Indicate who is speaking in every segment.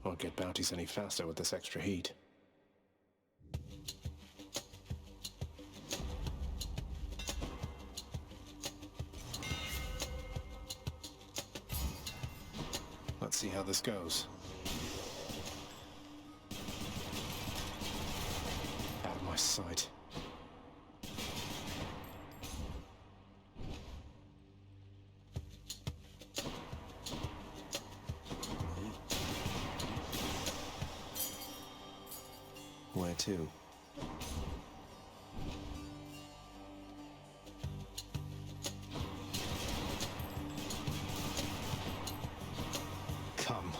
Speaker 1: Won't get bounties any faster with this extra heat. Let's see how this goes. Out of my sight. Where to? Come.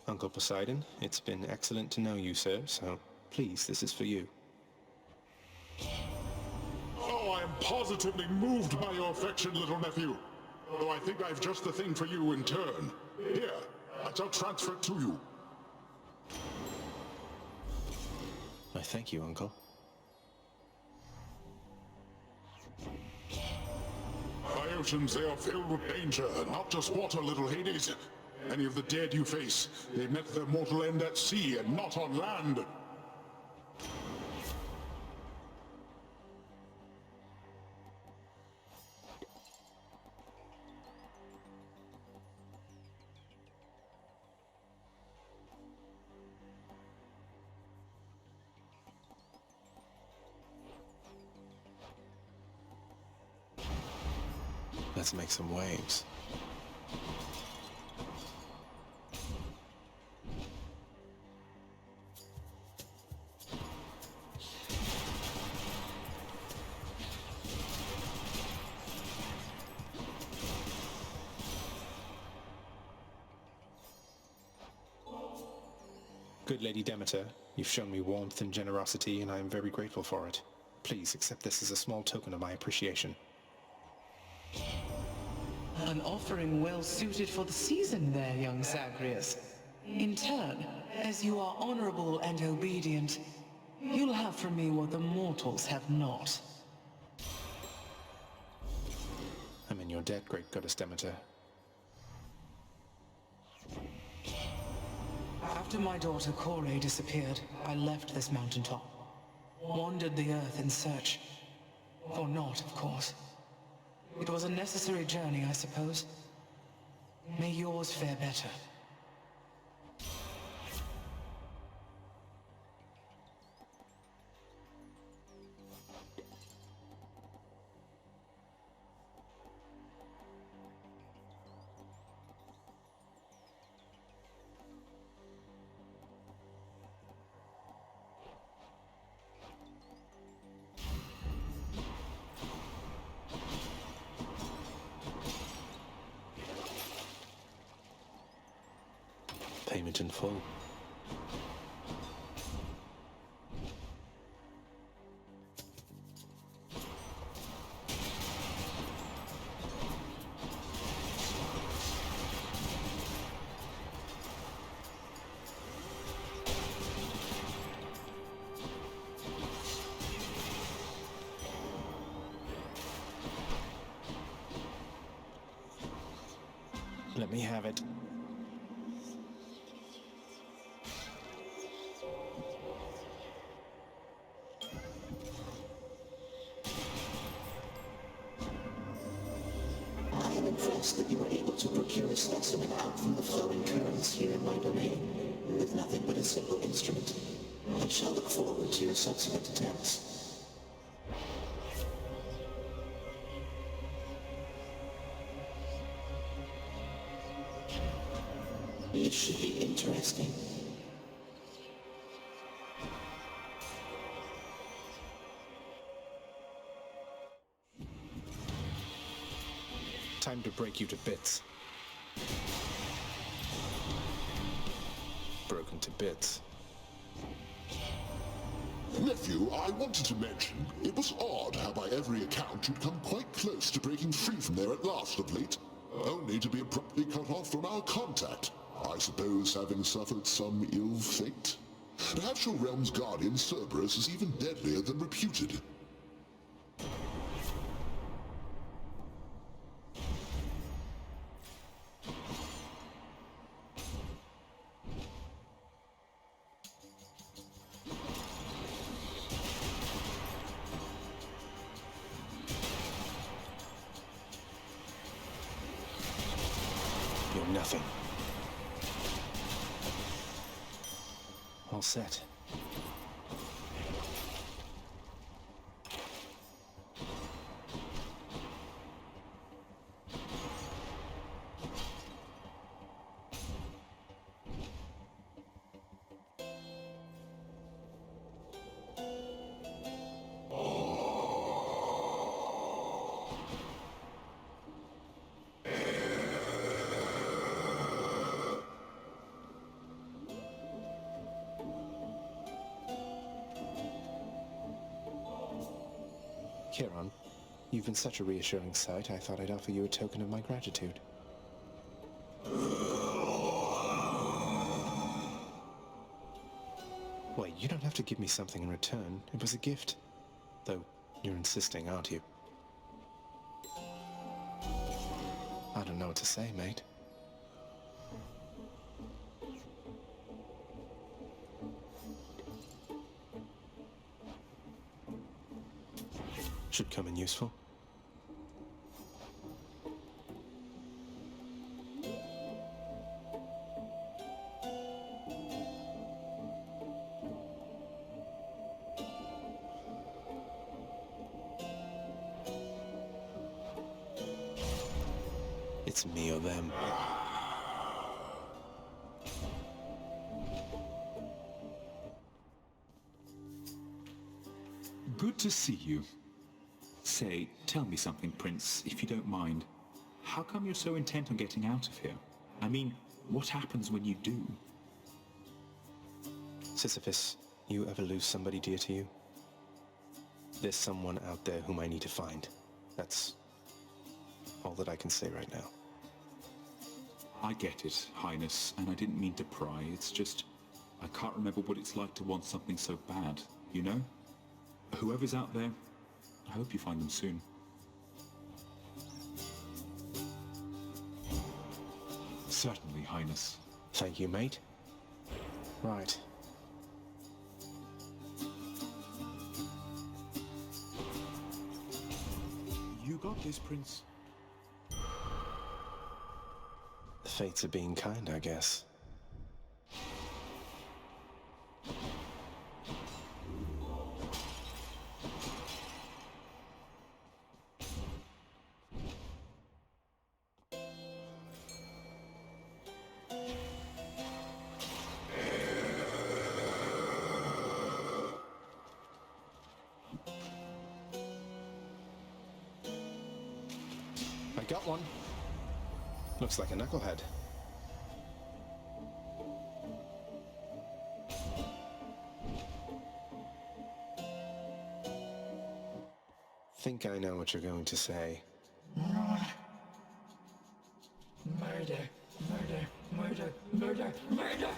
Speaker 1: Uncle Poseidon, it's been excellent to know you, sir, so please, this is for you.
Speaker 2: Oh, I am positively moved by your affection, little nephew. Though I think I've just the thing for you in turn. Here, I shall transfer it to you.
Speaker 1: I thank you, Uncle.
Speaker 2: My oceans, they are filled with danger, not just water, little Hades. Many of the dead you face, they met their mortal end at sea and not on land.
Speaker 1: Let's make some waves. Good Lady Demeter, you've shown me warmth and generosity, and I am very grateful for it. Please accept this as a small token of my appreciation.
Speaker 3: An offering well suited for the season there, young Zagreus. In turn, as you are honorable and obedient, you'll have from me what the mortals have not.
Speaker 1: I'm in your debt, great goddess Demeter.
Speaker 3: After my daughter Kore disappeared, I left this mountaintop. Wandered the earth in search. For naught, of course. It was a necessary journey, I suppose. May yours fare better.
Speaker 1: Payment in full. Let me have it.
Speaker 4: I am impressed that you were able to procure a specimen out from the flowing currents here in my domain, with nothing but a simple instrument. I shall look forward to your subsequent attempts. It should be interesting.
Speaker 1: Time to break you to bits. Broken to bits.
Speaker 2: Nephew, I wanted to mention, it was odd how by every account you'd come quite close to breaking free from there at last of late, only to be abruptly cut off from our contact. I suppose having suffered some ill fate? Perhaps your realm's guardian Cerberus is even deadlier than reputed.
Speaker 1: You're nothing. All set. Chiron, you've been such a reassuring sight, I thought I'd offer you a token of my gratitude. Wait, you don't have to give me something in return. It was a gift. Though, you're insisting, aren't you? I don't know what to say, mate. Should come in useful. It's me or them.
Speaker 5: Good to see you. Say, tell me something, Prince, if you don't mind. How come you're so intent on getting out of here? I mean, what happens when you do?
Speaker 1: Sisyphus, you ever lose somebody dear to you? There's someone out there whom I need to find. That's all that I can say right now.
Speaker 5: I get it, Highness, and I didn't mean to pry. It's just, I can't remember what it's like to want something so bad, you know? Whoever's out there, I hope you find them soon. Certainly, Highness.
Speaker 1: Thank you, mate. Right.
Speaker 5: You got this, Prince.
Speaker 1: The fates are being kind, I guess. I got one. Looks like a knucklehead. Think I know what you're going to say.
Speaker 3: Murder, murder, murder, murder, murder!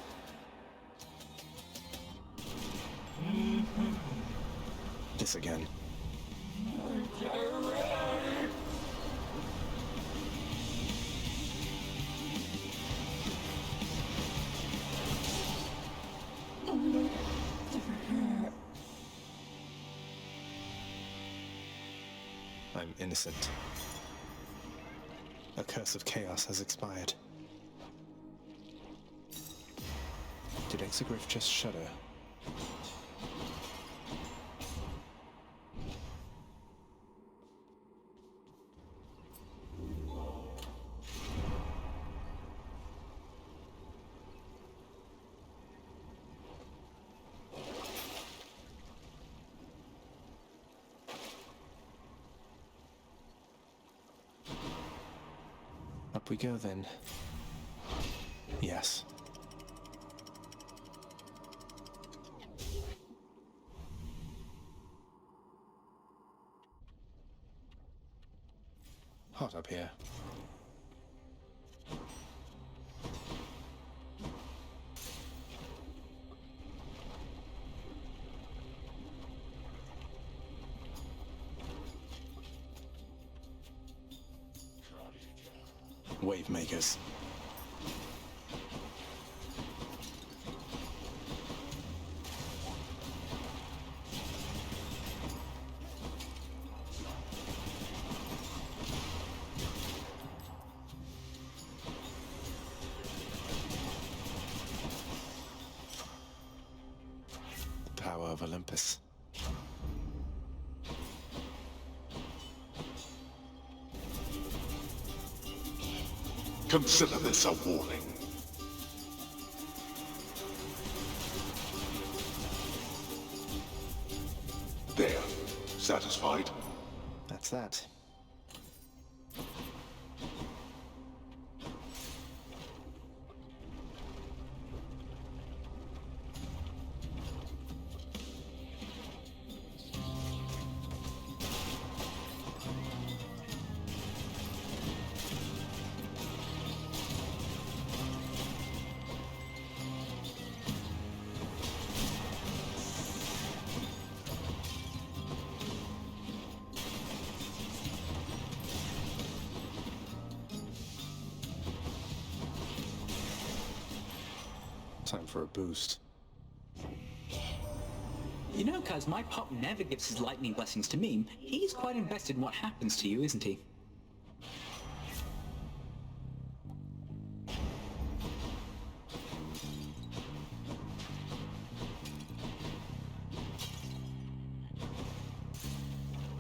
Speaker 1: This again. I'm innocent. A curse of chaos has expired. Did Exegriff just shudder? Up we go then. Yes. Hot up here. Wave makers. The power of Olympus.
Speaker 2: Consider this a warning. There. Satisfied?
Speaker 1: That's that. Time for a boost.
Speaker 6: You know, cuz my pop never gives his lightning blessings to me. He's quite invested in what happens to you, isn't he?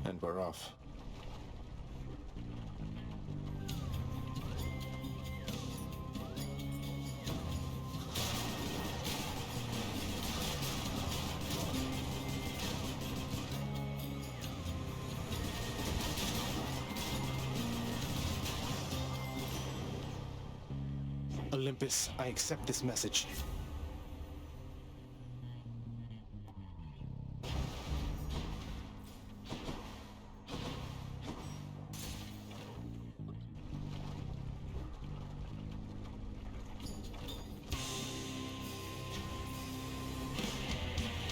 Speaker 1: And we're off. Olympus, I accept this message.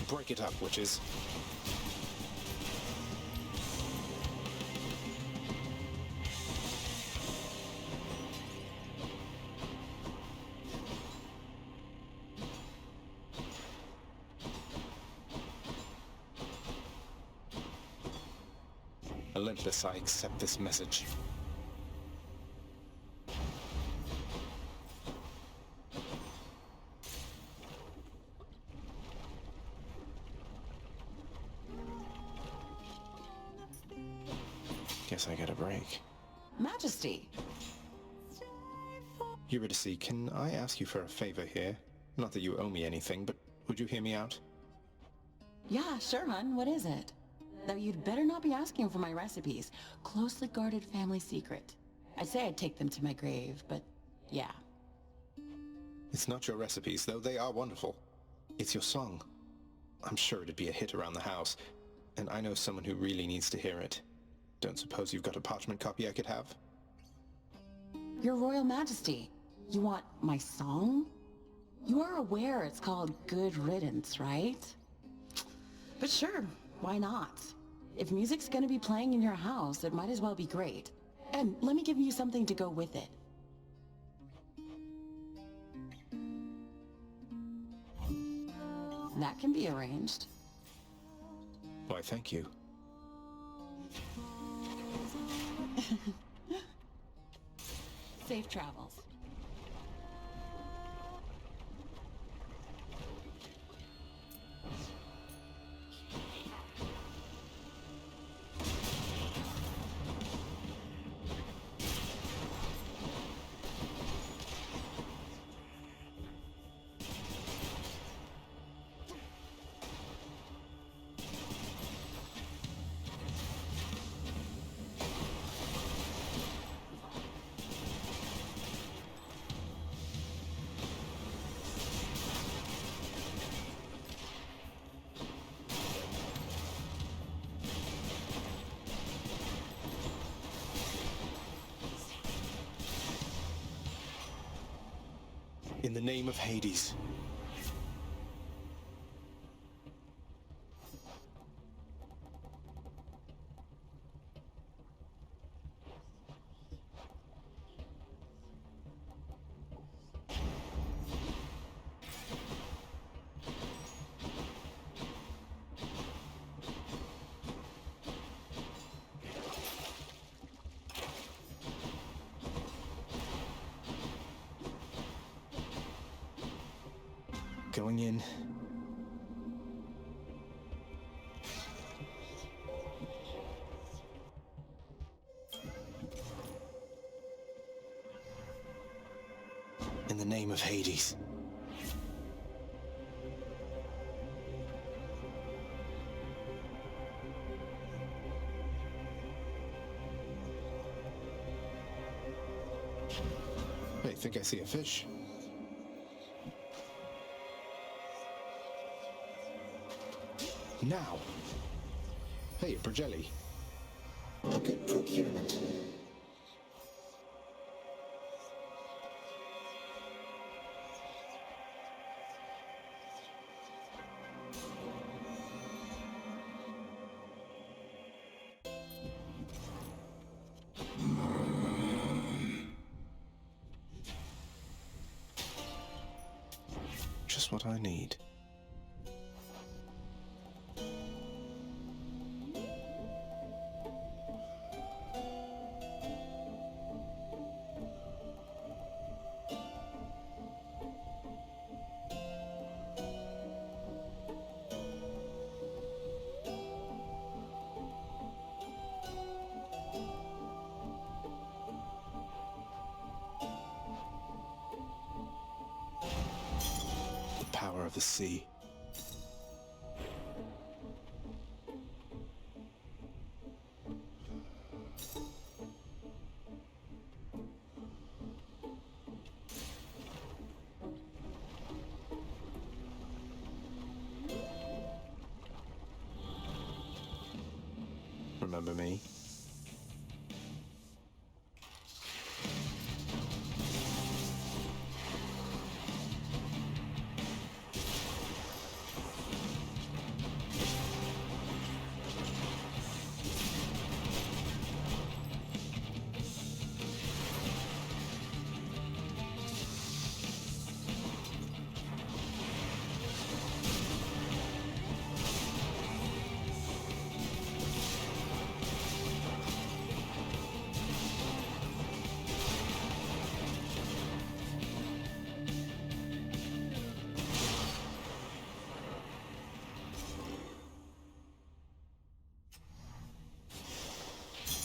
Speaker 1: Break it up, witches. Olympus, I accept this message. Guess I get a break.
Speaker 7: Majesty.
Speaker 1: Eurydice, can I ask you for a favor here? Not that you owe me anything, but would you hear me out?
Speaker 7: Yeah, sure, hun. What is it? Though you'd better not be asking for my recipes. Closely guarded family secret. I'd say I'd take them to my grave, but yeah.
Speaker 1: It's not your recipes, though they are wonderful. It's your song. I'm sure it'd be a hit around the house, and I know someone who really needs to hear it. Don't suppose you've got a parchment copy I could have?
Speaker 7: Your Royal Majesty, you want my song? You are aware it's called Good Riddance, right? But sure, why not? If music's gonna be playing in your house, it might as well be great. And let me give you something to go with it. That can be arranged.
Speaker 1: Why, thank you.
Speaker 7: Safe travels.
Speaker 1: In the name of Hades. Going in. In the name of Hades. I think I see a fish. Now! Hey, a Bergelli.
Speaker 4: A good procurement.
Speaker 1: Just what I need. Power of the sea. Remember me?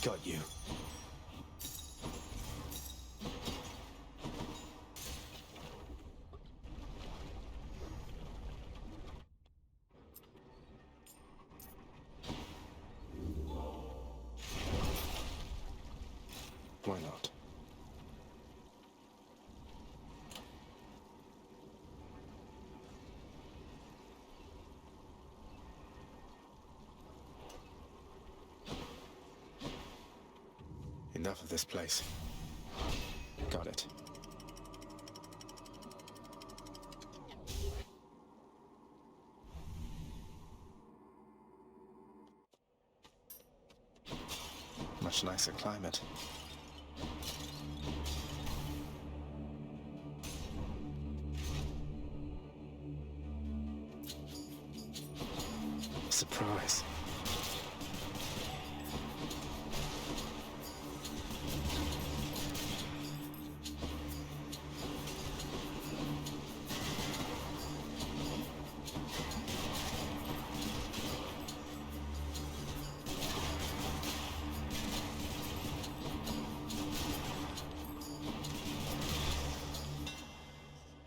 Speaker 1: Got you. Why not? Enough of this place. Got it. Much nicer climate. Surprise.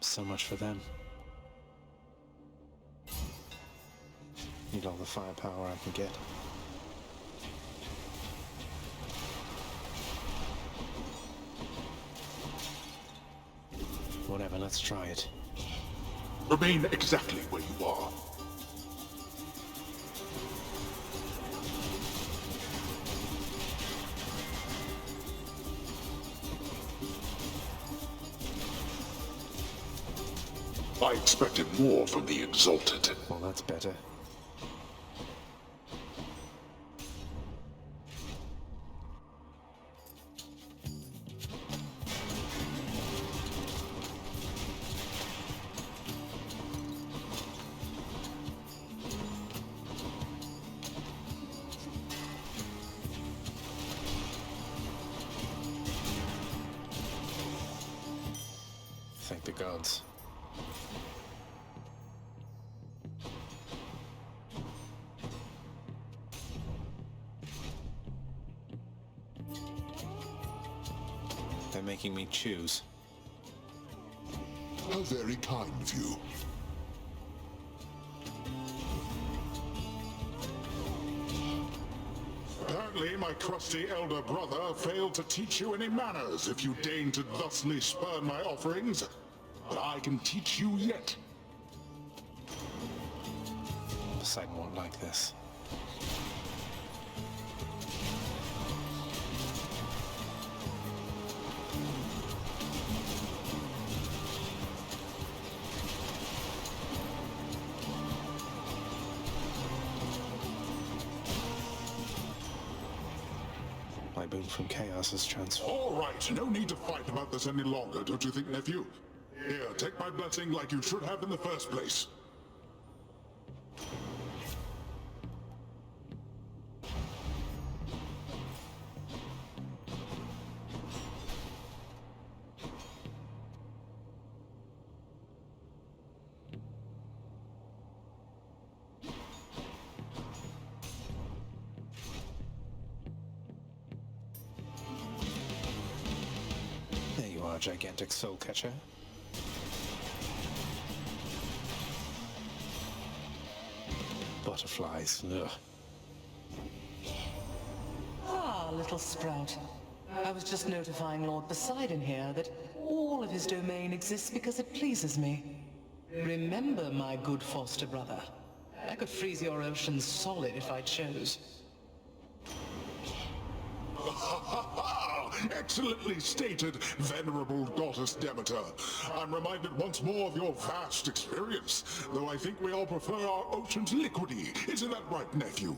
Speaker 1: So much for them. Need all the firepower I can get. Whatever, let's try it.
Speaker 2: Remain exactly where you are. I expected more from the Exalted.
Speaker 1: Well, that's better. Thank the gods. They're making me choose.
Speaker 2: How very kind of you. Apparently, my crusty elder brother failed to teach you any manners if you deign to thusly spurn my offerings. But I can teach you yet.
Speaker 1: Poseidon won't like this. My boon from chaos is transformed.
Speaker 2: All right, no need to fight about this any longer, don't you think, nephew? Here, take my blessing like you should have in the first place.
Speaker 1: There you are, gigantic soul catcher. Butterflies. Ugh.
Speaker 3: Ah, little sprout. I was just notifying Lord Poseidon here that all of his domain exists because it pleases me. Remember, my good foster brother, I could freeze your oceans solid if I chose.
Speaker 2: Excellently stated, venerable goddess Demeter. I'm reminded once more of your vast experience, though I think we all prefer our oceans liquidy. Isn't that right, nephew?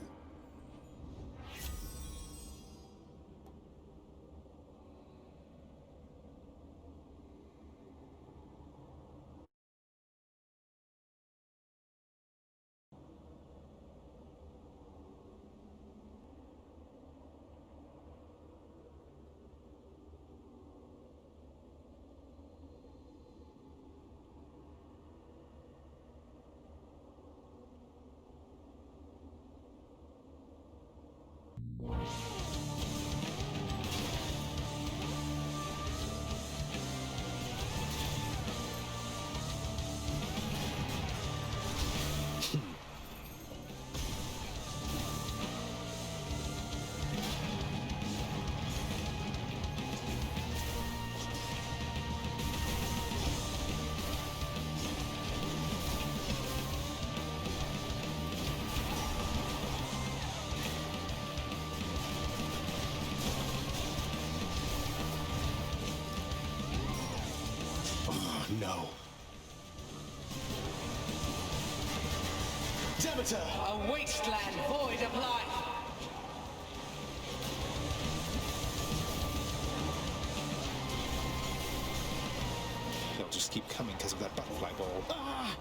Speaker 1: No.
Speaker 3: Demeter, a wasteland void of life!
Speaker 1: They'll just keep coming because of that butterfly ball. Ah!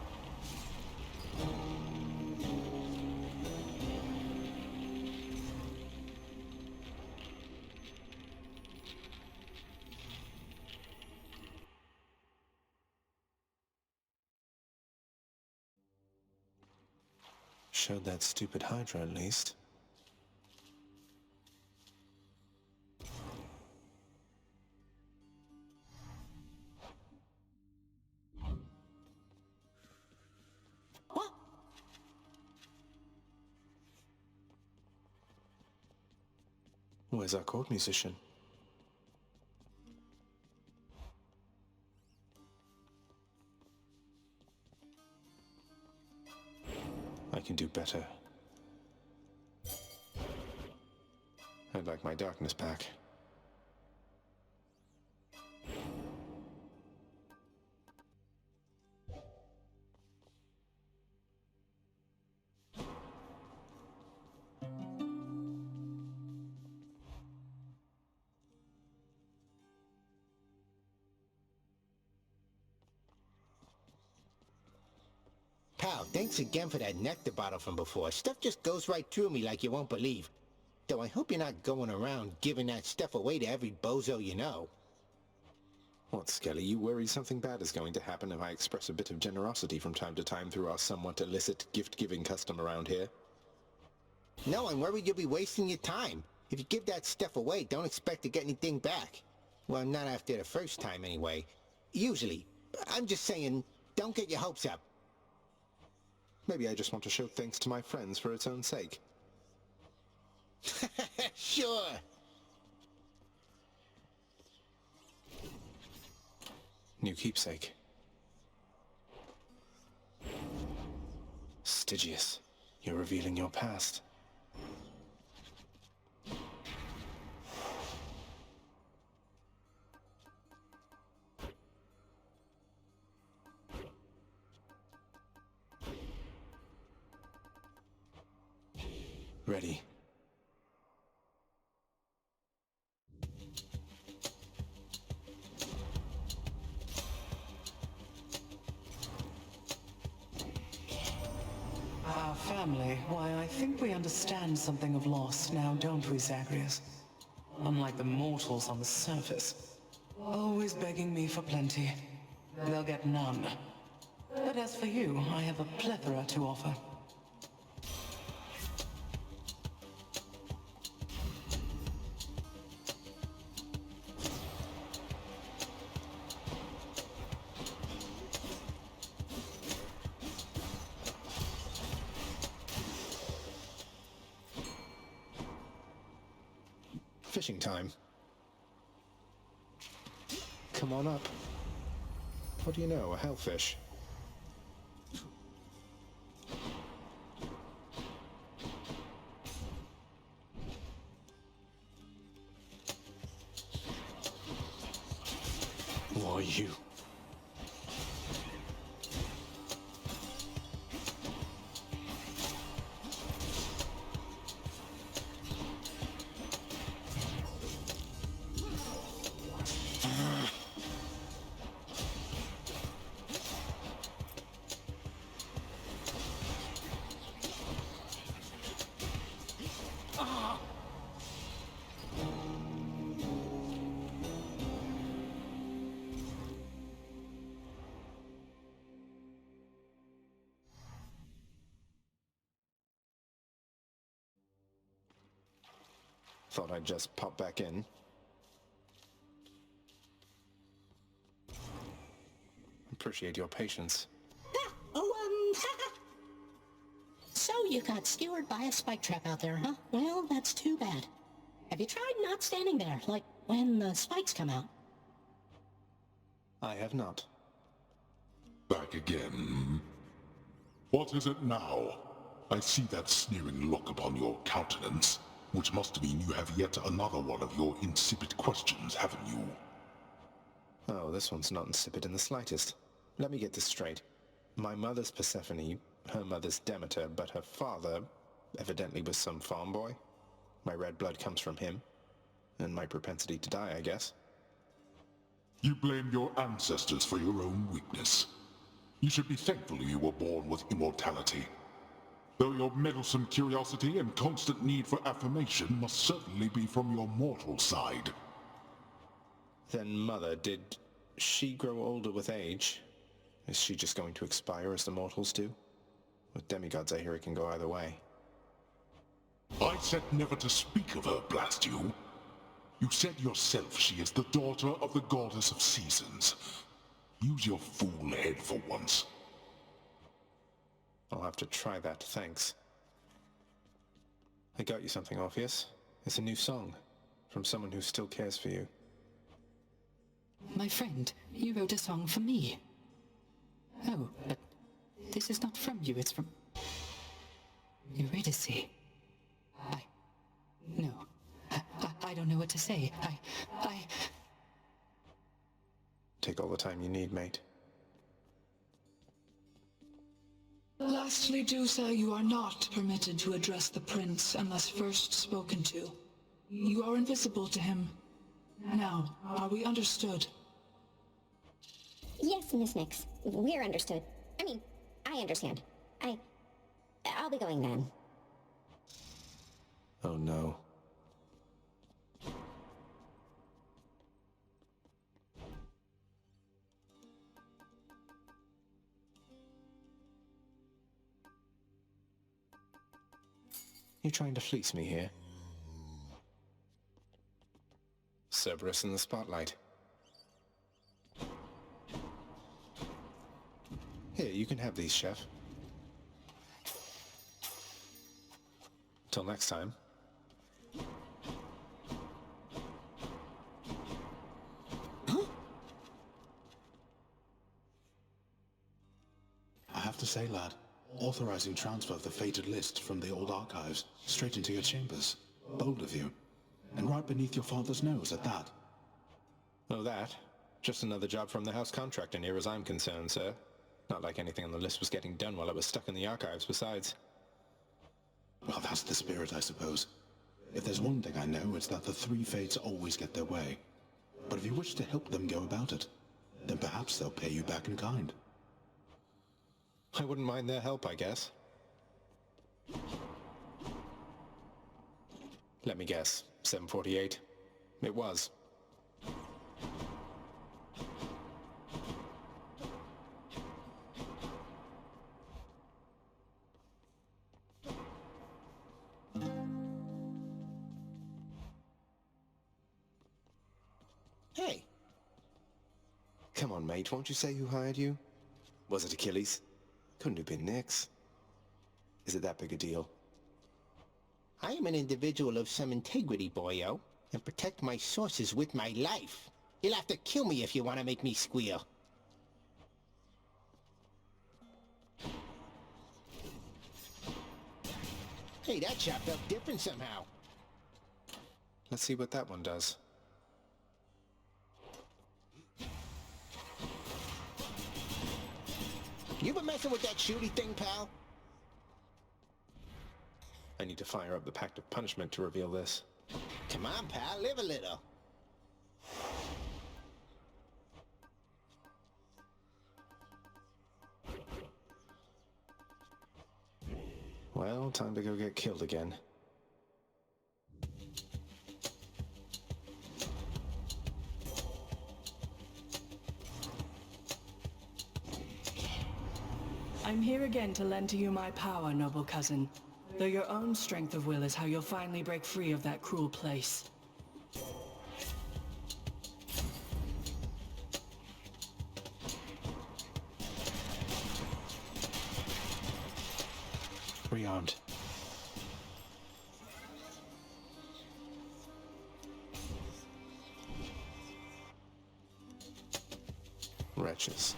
Speaker 1: Showed that stupid Hydra at least.
Speaker 7: What?
Speaker 1: Where's our court musician? I can do better. I'd like my darkness back.
Speaker 8: pal, thanks again for that nectar bottle from before. Stuff just goes right through me like you won't believe. Though I hope you're not going around giving that stuff away to every bozo you know.
Speaker 1: What, Skelly, you worry something bad is going to happen if I express a bit of generosity from time to time through our somewhat illicit gift-giving custom around here?
Speaker 8: No, I'm worried you'll be wasting your time. If you give that stuff away, don't expect to get anything back. Well, not after the first time anyway. Usually. I'm just saying, don't get your hopes up.
Speaker 1: Maybe I just want to show thanks to my friends for its own sake.
Speaker 8: Sure.
Speaker 1: New keepsake. Stygius, you're revealing your past. Ready.
Speaker 3: Our family, why, I think we understand something of loss now, don't we, Zagreus? Unlike the mortals on the surface. Always begging me for plenty. They'll get none. But as for you, I have a plethora to offer.
Speaker 1: Fishing time. Come on up. What do you know, a hellfish? Why you? Thought I'd just pop back in. Appreciate your patience.
Speaker 4: So you got skewered by a spike trap out there, huh? Well, that's too bad. Have you tried not standing there, like when the spikes come out?
Speaker 1: I have not.
Speaker 2: Back again. What is it now? I see that sneering look upon your countenance, which must mean you have yet another one of your insipid questions, haven't you?
Speaker 1: Oh, this one's not insipid in the slightest. Let me get this straight. My mother's Persephone, her mother's Demeter, but her father evidently was some farm boy. My red blood comes from him, and my propensity to die, I guess.
Speaker 2: You blame your ancestors for your own weakness. You should be thankful you were born with immortality. Though your meddlesome curiosity and constant need for affirmation must certainly be from your mortal side.
Speaker 1: Then Mother, did she grow older with age? Is she just going to expire as the mortals do? With demigods, I hear it can go either way.
Speaker 2: I said never to speak of her, blast you. You said yourself she is the daughter of the goddess of seasons. Use your fool head for once.
Speaker 1: I'll have to try that, thanks. I got you something, Orpheus. It's a new song, from someone who still cares for you.
Speaker 9: My friend, you wrote a song for me. Oh, but this is not from you, it's from Eurydice. No. I don't know what to say.
Speaker 1: Take all the time you need, mate.
Speaker 10: Lastly, Dusa, you are not permitted to address the prince unless first spoken to. You are invisible to him. Now, are we understood?
Speaker 11: Yes, Miss Nix. We're understood. I mean, I understand. I'll be going then.
Speaker 1: Oh no. You trying to fleece me here? Cerberus in the spotlight. Here, you can have these, Chef. Till next time.
Speaker 12: I have to say, lad, authorizing transfer of the fated list from the old archives straight into your chambers. Bold of you. And right beneath your father's nose at that.
Speaker 1: Oh, that? Just another job from the house contractor near as I'm concerned, sir. Not like anything on the list was getting done while it was stuck in the archives besides.
Speaker 12: Well, that's the spirit, I suppose. If there's one thing I know, it's that the three fates always get their way. But if you wish to help them go about it, then perhaps they'll pay you back in kind.
Speaker 1: I wouldn't mind their help, I guess. Let me guess. 748. It was.
Speaker 8: Hey.
Speaker 1: Come on, mate, won't you say who hired you? Was it Achilles? Couldn't have been Nyx. Is it that big a deal?
Speaker 8: I am an individual of some integrity, boyo, and protect my sources with my life. You'll have to kill me if you want to make me squeal. Hey, that shot felt different somehow.
Speaker 1: Let's see what that one does.
Speaker 8: You been messing with that shooty thing, pal?
Speaker 1: I need to fire up the Pact of Punishment to reveal this.
Speaker 8: Come on, pal, live a little.
Speaker 1: Well, time to go get killed again.
Speaker 13: I'm here again to lend to you my power, noble cousin. Though your own strength of will is how you'll finally break free of that cruel place.
Speaker 1: Rearmed. Wretches.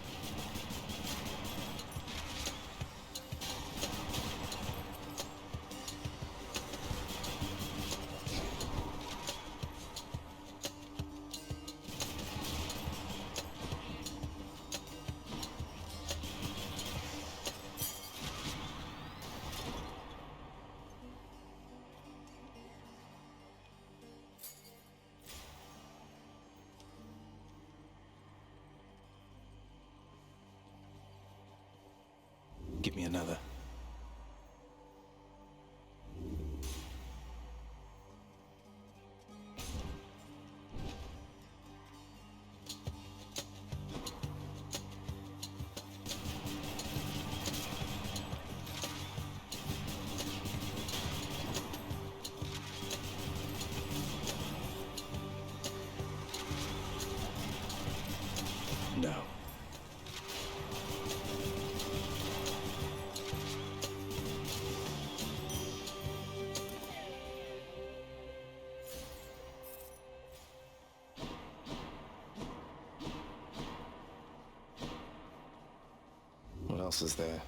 Speaker 1: Give me another. No. What else is there?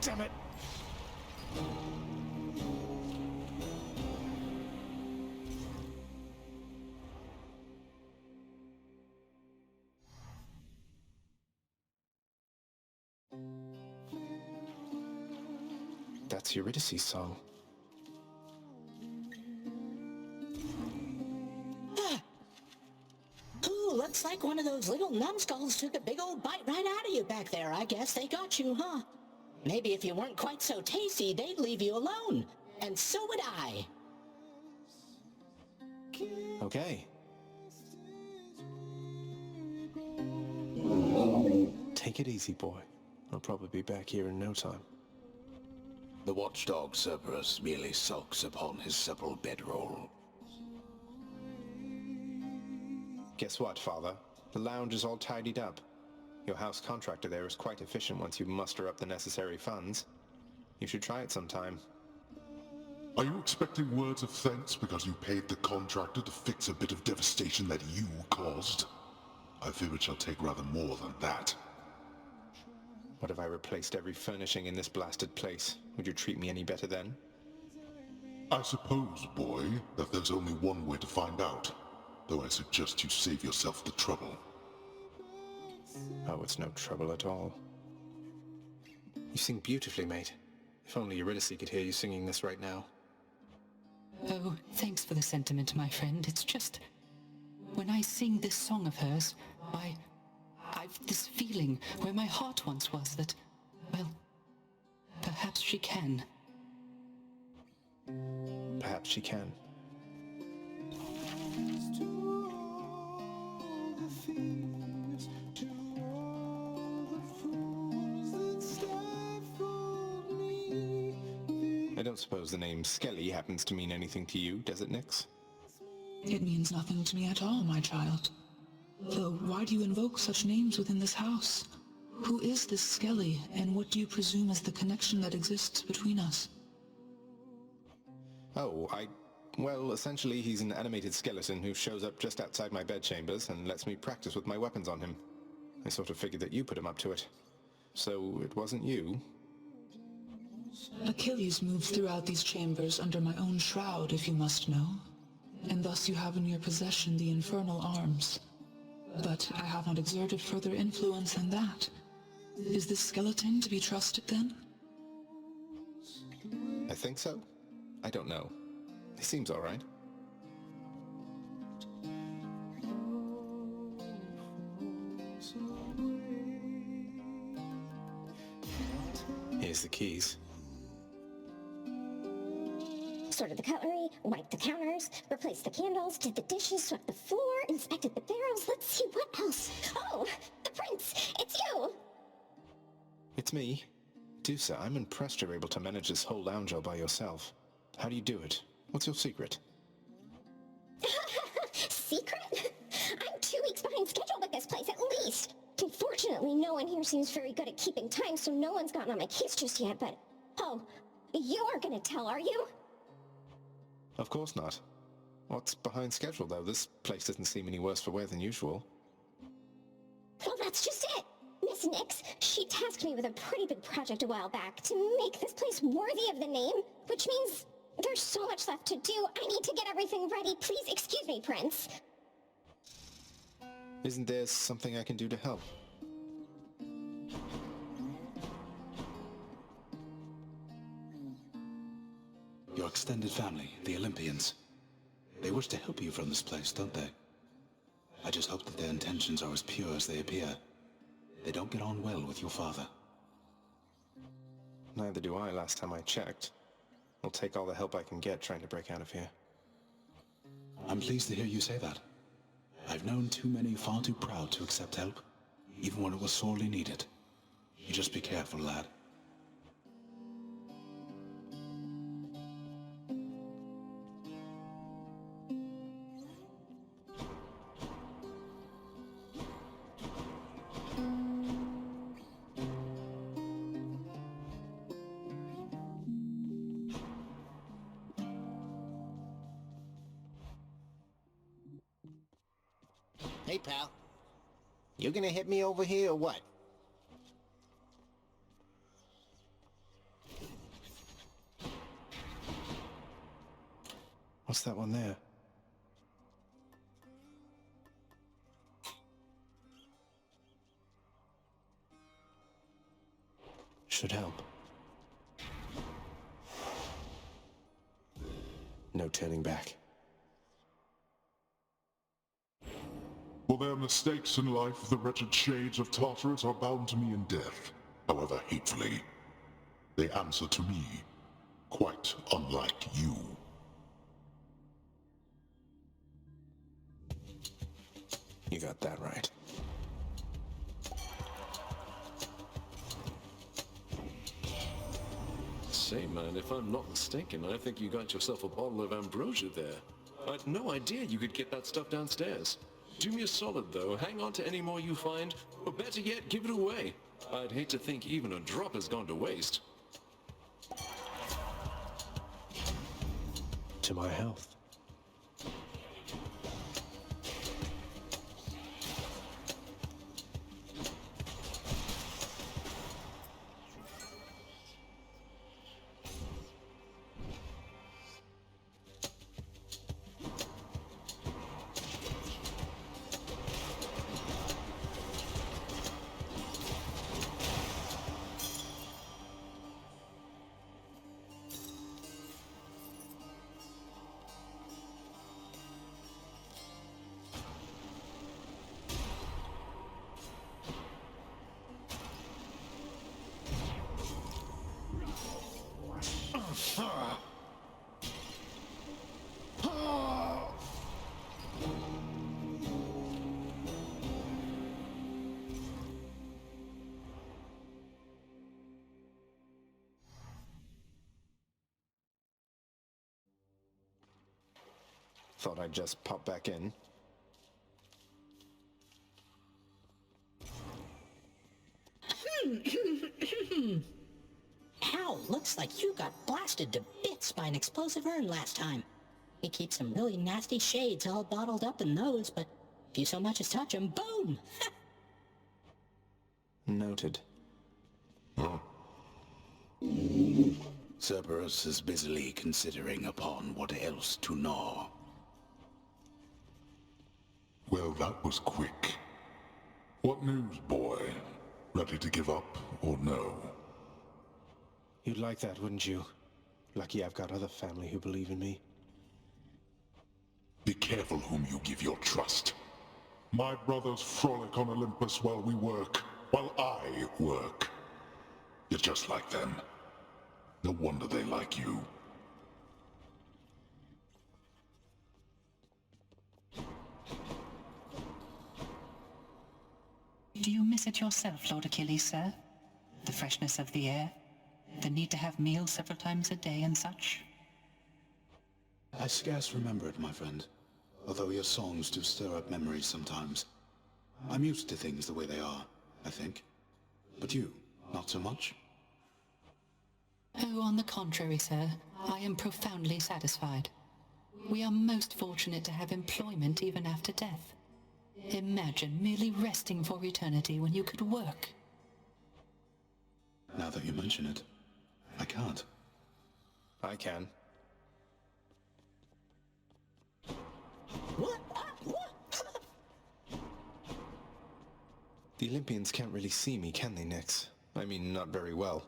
Speaker 1: Damn it! That's Eurydice's song.
Speaker 4: Ooh, looks like one of those little numbskulls took a big old bite right out of you back there. I guess they got you, huh? Maybe if you weren't quite so tasty, they'd leave you alone. And so would I.
Speaker 1: Okay. Take it easy, boy. I'll probably be back here in no time.
Speaker 11: The watchdog Cerberus merely sulks upon his supple bedroll.
Speaker 1: Guess what, Father? The lounge is all tidied up. Your house contractor there is quite efficient once you muster up the necessary funds. You should try it sometime.
Speaker 2: Are you expecting words of thanks because you paid the contractor to fix a bit of devastation that you caused? I fear it shall take rather more than that.
Speaker 1: What if I replaced every furnishing in this blasted place? Would you treat me any better then?
Speaker 2: I suppose, boy, that there's only one way to find out. Though I suggest you save yourself the trouble.
Speaker 1: Oh, it's no trouble at all. You sing beautifully, mate. If only Eurydice could hear you singing this right now.
Speaker 9: Oh, thanks for the sentiment, my friend. It's just... when I sing this song of hers, I've this feeling where my heart once was that, well, perhaps she can.
Speaker 1: Perhaps she can. I don't suppose the name Skelly happens to mean anything to you, does it, Nyx?
Speaker 10: It means nothing to me at all, my child. Though, why do you invoke such names within this house? Who is this Skelly, and what do you presume is the connection that exists between us?
Speaker 1: Oh, well, essentially he's an animated skeleton who shows up just outside my bedchambers and lets me practice with my weapons on him. I sort of figured that you put him up to it. So it wasn't you?
Speaker 10: Achilles moves throughout these chambers under my own shroud, if you must know. And thus you have in your possession the infernal arms. But I have not exerted further influence than that. Is this skeleton to be trusted, then?
Speaker 1: I think so. I don't know. He seems all right. Here's the keys.
Speaker 14: Sorted the cutlery, wiped the counters, replaced the candles, did the dishes, swept the floor, inspected the barrels. Let's see, what else? Oh, the prince! It's you!
Speaker 1: It's me. Dusa, I'm impressed you're able to manage this whole lounge all by yourself. How do you do it? What's your secret?
Speaker 14: Secret? I'm 2 weeks behind schedule with this place, at least. Unfortunately, no one here seems very good at keeping time, so no one's gotten on my case just yet, but... Oh, you aren't gonna tell, are you?
Speaker 1: Of course not. What's behind schedule, though? This place doesn't seem any worse for wear than usual.
Speaker 14: Well, that's just it. Miss Nyx, she tasked me with a pretty big project a while back to make this place worthy of the name, which means there's so much left to do. I need to get everything ready. Please excuse me, Prince.
Speaker 1: Isn't there something I can do to help?
Speaker 12: Your extended family, the Olympians. They wish to help you from this place, don't they? I just hope that their intentions are as pure as they appear. They don't get on well with your father.
Speaker 1: Neither do I last time I checked. I'll take all the help I can get trying to break out of here.
Speaker 12: I'm pleased to hear you say that. I've known too many far too proud to accept help, even when it was sorely needed. You just be careful, lad.
Speaker 8: Hey, pal. You gonna hit me over here or what?
Speaker 1: What's that one there? Should help. No turning back.
Speaker 2: For their mistakes in life, the wretched shades of Tartarus are bound to me in death, however hatefully. They answer to me, quite unlike you.
Speaker 1: You got that right.
Speaker 15: Say, man, if I'm not mistaken, I think you got yourself a bottle of ambrosia there. I'd no idea you could get that stuff downstairs. Do me a solid, though. Hang on to any more you find, or better yet, give it away. I'd hate to think even a drop has gone to waste.
Speaker 1: To my health. Thought I'd just pop back in.
Speaker 16: Ow, looks like you got blasted to bits by an explosive urn last time. We keep some really nasty shades all bottled up in those, but if you so much as touch them, boom!
Speaker 1: Noted.
Speaker 11: Huh? Cerberus is busily considering upon what else to gnaw.
Speaker 2: Well, that was quick. What news, boy? Ready to give up, or no?
Speaker 1: You'd like that, wouldn't you? Lucky I've got other family who believe in me.
Speaker 2: Be careful whom you give your trust. My brothers frolic on Olympus while we work, while I work. You're just like them. No wonder they like you.
Speaker 9: Do you miss it yourself, Lord Achilles, sir? The freshness of the air? The need to have meals several times a day and such?
Speaker 12: I scarce remember it, my friend. Although your songs do stir up memories sometimes. I'm used to things the way they are, I think. But you, not so much?
Speaker 9: Oh, on the contrary, sir. I am profoundly satisfied. We are most fortunate to have employment even after death. Imagine merely resting for eternity when you could work.
Speaker 12: Now that you mention it, I can't.
Speaker 1: I can.
Speaker 16: What?
Speaker 1: The Olympians can't really see me, can they, Nyx? I mean, not very well.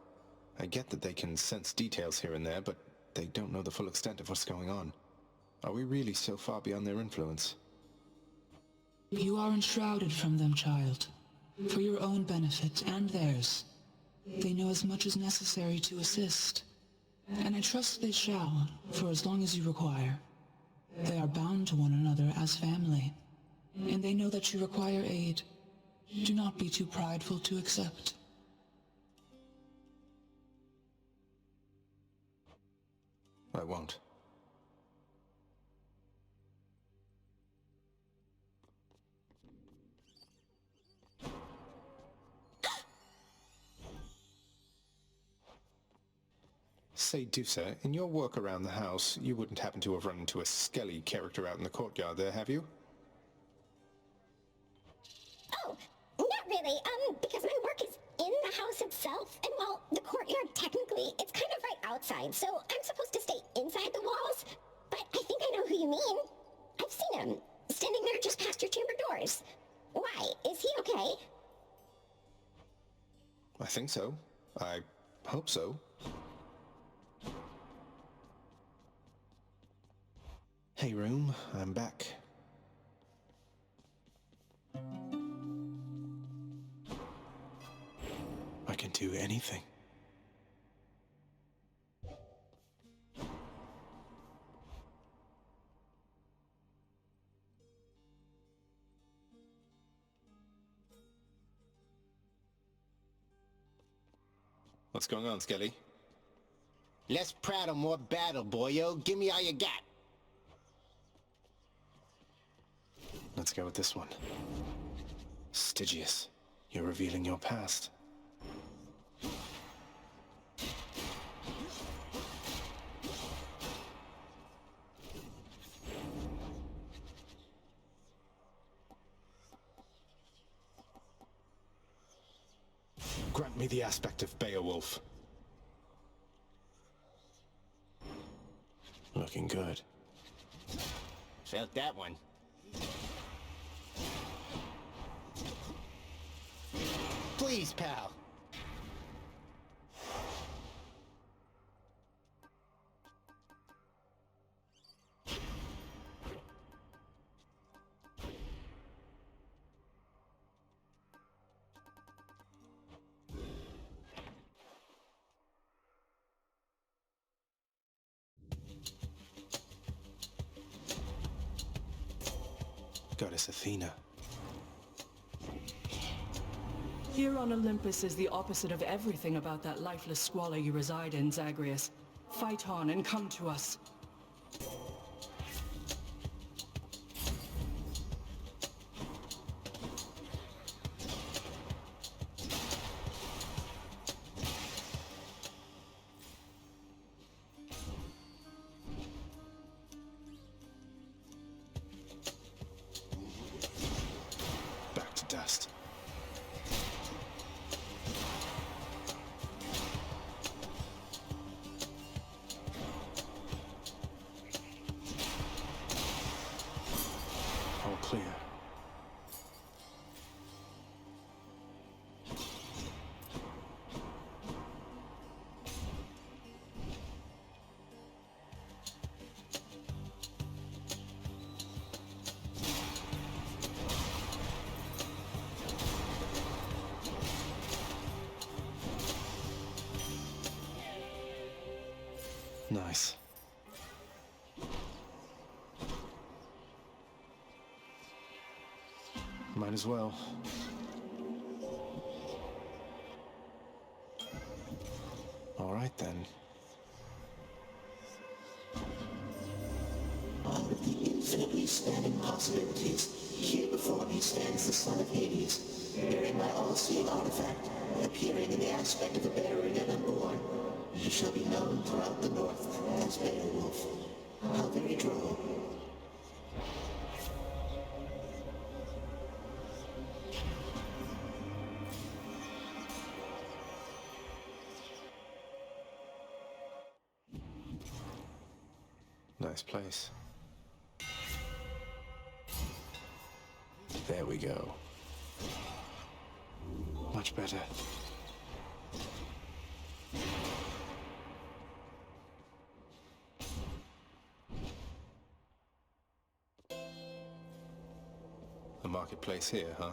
Speaker 1: I get that they can sense details here and there, but they don't know the full extent of what's going on. Are we really so far beyond their influence?
Speaker 10: You are enshrouded from them, child. For your own benefit and theirs. They know as much as necessary to assist. And I trust they shall, for as long as you require. They are bound to one another as family. And they know that you require aid. Do not be too prideful to accept.
Speaker 1: I won't. Say, Dusa, in your work around the house, you wouldn't happen to have run into a skelly character out in the courtyard there, have you?
Speaker 14: Oh, not really, because my work is in the house itself, and while the courtyard technically, it's kind of right outside, so I'm supposed to stay inside the walls, but I think I know know who you mean. I've seen him, standing there just past your chamber doors. Why? Is he okay?
Speaker 1: I think so. I hope so. Hey, room. I'm back. I can do anything. What's going on, Skelly?
Speaker 8: Less prattle, more battle, boyo. Give me all you got.
Speaker 1: Let's go with this one. Stygius, you're revealing your past. Grant me the aspect of Beowulf. Looking good.
Speaker 8: Felt that one. Please, pal.
Speaker 1: Goddess Athena.
Speaker 13: Here on Olympus is the opposite of everything about that lifeless squalor you reside in, Zagreus. Fight on and come to us.
Speaker 1: Back to dust. All clear. Nice. Might as well. All right then.
Speaker 4: Out of the infinitely spanning possibilities, here before me stands the son of Hades, bearing my all-seeing artifact, appearing in the aspect of a bearer yet unborn. He shall be known throughout the north as Beowulf. How very droll.
Speaker 1: Nice place. There we go. Much better. The marketplace here, huh?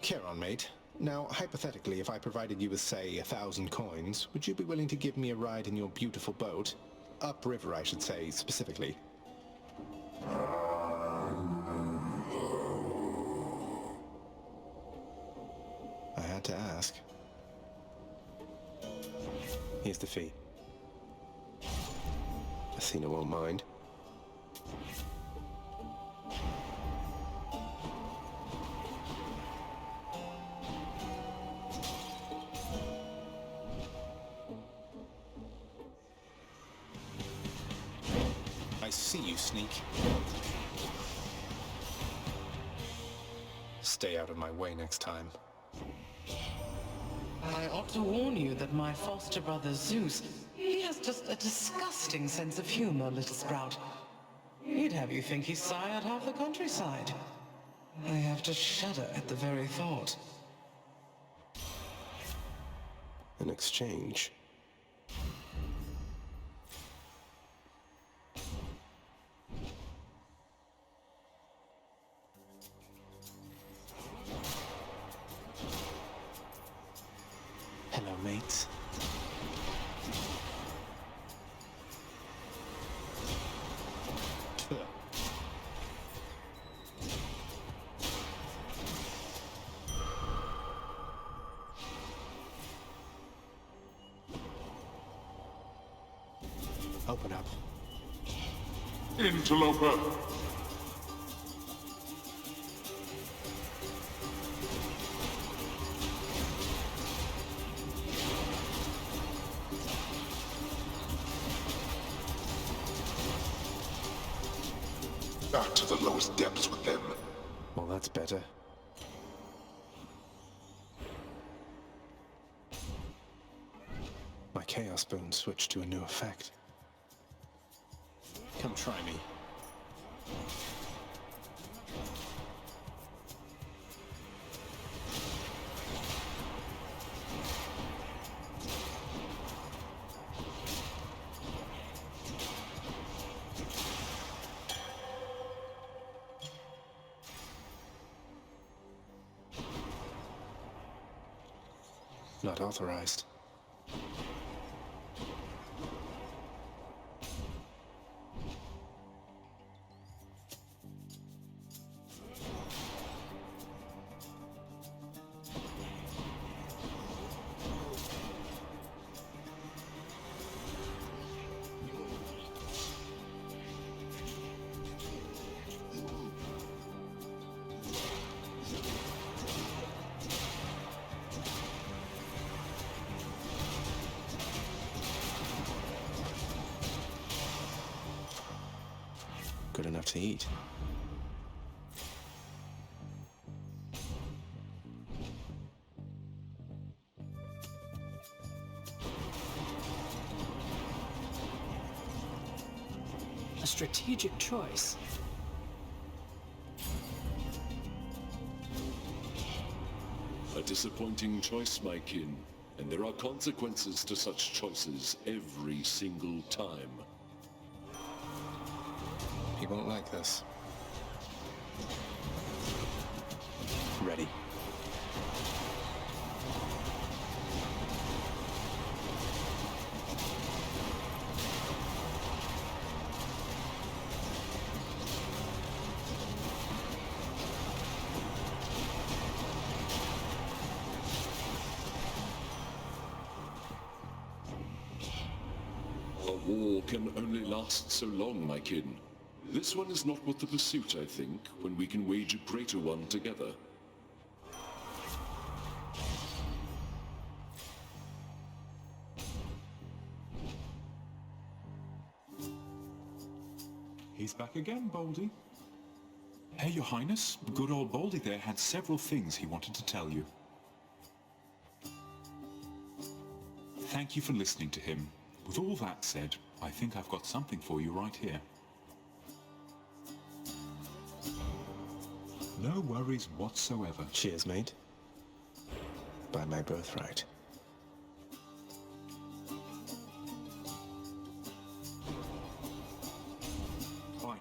Speaker 1: Charon, mate. Now, hypothetically, if I provided you with, say, 1,000 coins, would you be willing to give me a ride in your beautiful boat? Upriver, I should say, specifically. I had to ask. Here's the fee. Athena won't mind. I see you, sneak. Stay out of my way next time.
Speaker 3: I ought to warn you that my foster brother Zeus, he has just a disgusting sense of humor, little sprout. He'd have you think he sired half the countryside. I have to shudder at the very thought.
Speaker 1: An exchange. Hello, mates. Open up.
Speaker 2: Interloper! Back to the lowest depths with them.
Speaker 1: Well, that's better. My Chaos Bone switched to a new effect. Come try me. Not authorized. Good enough to eat.
Speaker 13: A strategic choice.
Speaker 15: A disappointing choice, my kin. And there are consequences to such choices every single time.
Speaker 1: He won't like this. Ready.
Speaker 15: A war can only last so long, my kin. This one is not worth the pursuit, I think, when we can wage a greater one together.
Speaker 5: He's back again, Baldy. Hey, Your Highness. Good old Baldy there had several things he wanted to tell you. Thank you for listening to him. With all that said, I think I've got something for you right here. No worries whatsoever.
Speaker 1: Cheers, mate. By my birthright.
Speaker 5: Bye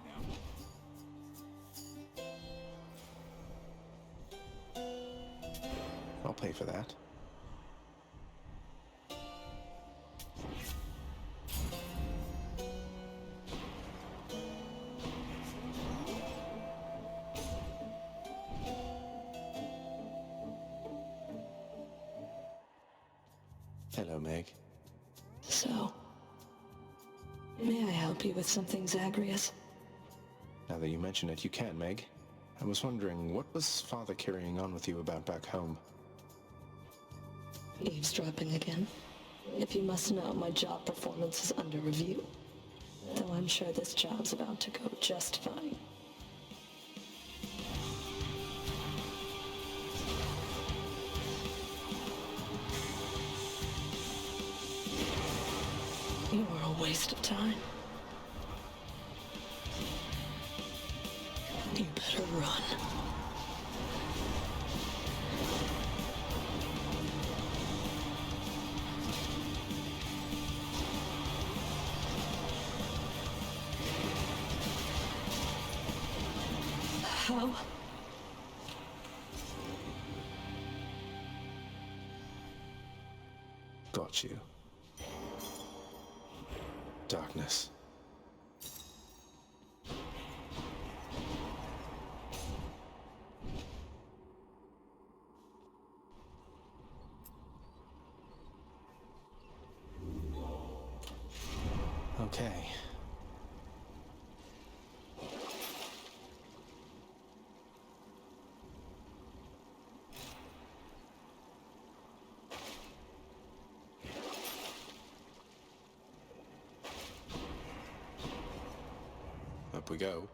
Speaker 5: now.
Speaker 1: I'll pay for that. Hello, Meg.
Speaker 13: So, may I help you with something, Zagreus?
Speaker 1: Now that you mention it, you can, Meg. I was wondering, what was Father carrying on with you about back home?
Speaker 13: Eavesdropping again? If you must know, my job performance is under review. Though I'm sure this job's about to go just fine. You are a waste of time. You better run. How?
Speaker 1: Got you. Darkness. Okay. Up we go.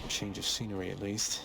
Speaker 1: Change of scenery, at least.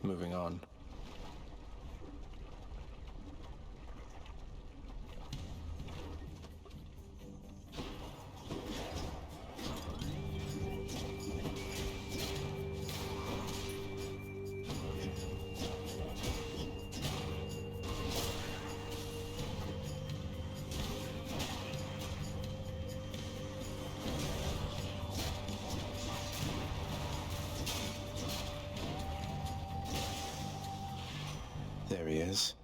Speaker 1: Moving on. There he is.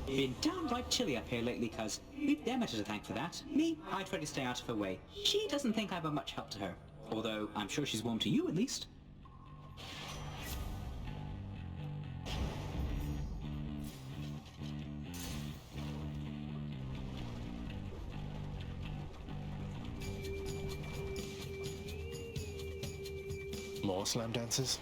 Speaker 6: Been downright chilly up here lately, cuz. We've Demeter to thank for that. Me, I try to stay out of her way. She doesn't think I'm of much help to her. Although, I'm sure she's warm to you, at least.
Speaker 1: More slam dances?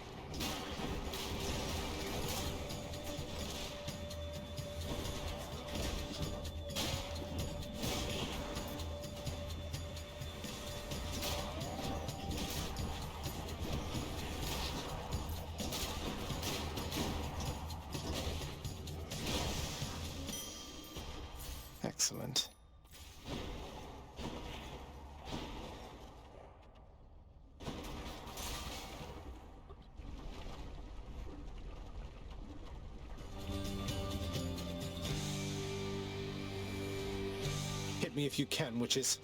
Speaker 1: Excellent. Hit me if you can, witches.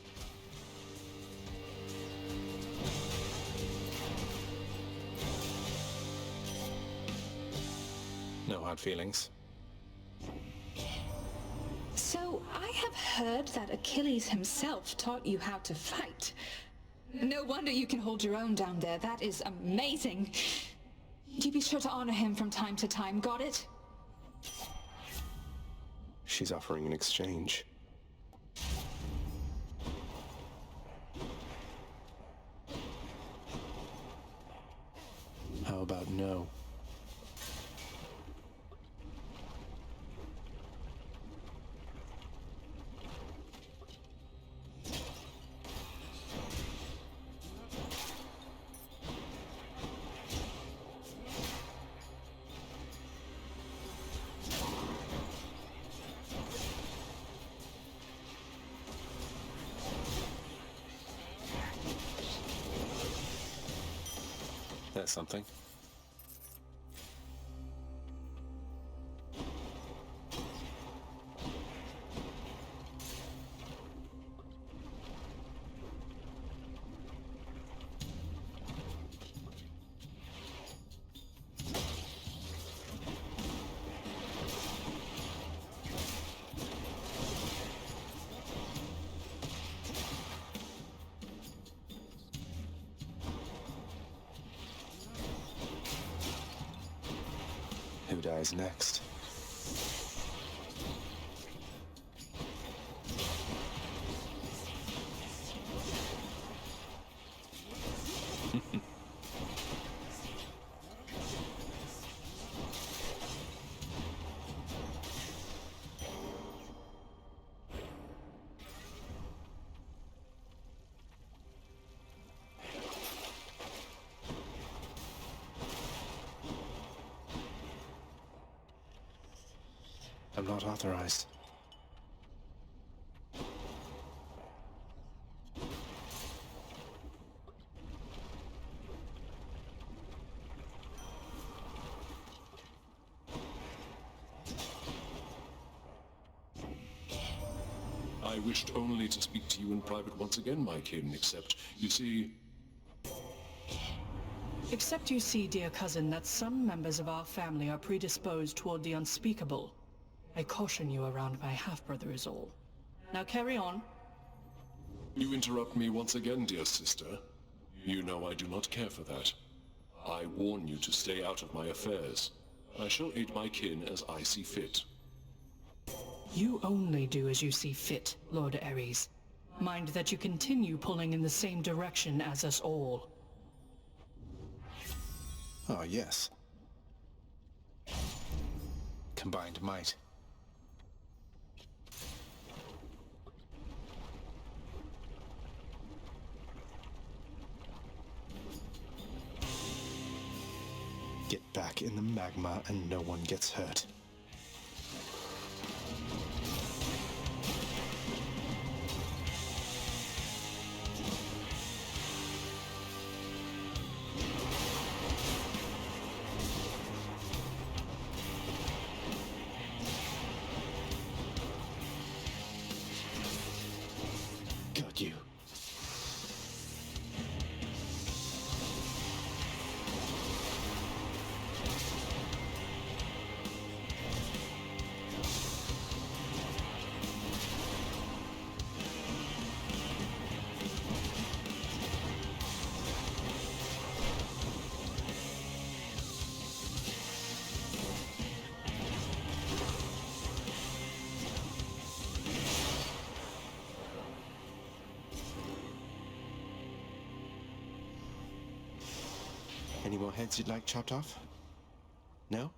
Speaker 1: No hard feelings.
Speaker 10: So, I have heard that Achilles himself taught you how to fight. No wonder you can hold your own down there. That is amazing. Do be sure to honor him from time to time, got it?
Speaker 1: She's offering an exchange. How about no? That's something. Who dies next? I'm not authorized.
Speaker 15: I wished only to speak to you in private once again, my kin, except, you see...
Speaker 17: Except you see, dear cousin, that some members of our family are predisposed toward the unspeakable. I caution you around my half-brother is all. Now carry on.
Speaker 15: You interrupt me once again, dear sister. You know I do not care for that. I warn you to stay out of my affairs. I shall aid my kin as I see fit.
Speaker 17: You only do as you see fit, Lord Ares. Mind that you continue pulling in the same direction as us all.
Speaker 1: Oh, yes. Combined might. Get back in the magma and no one gets hurt. Got you. Any more heads you'd like chopped off? No?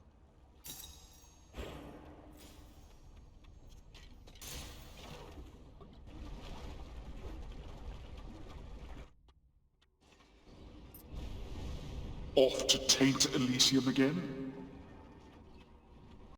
Speaker 2: Off to taint Elysium again?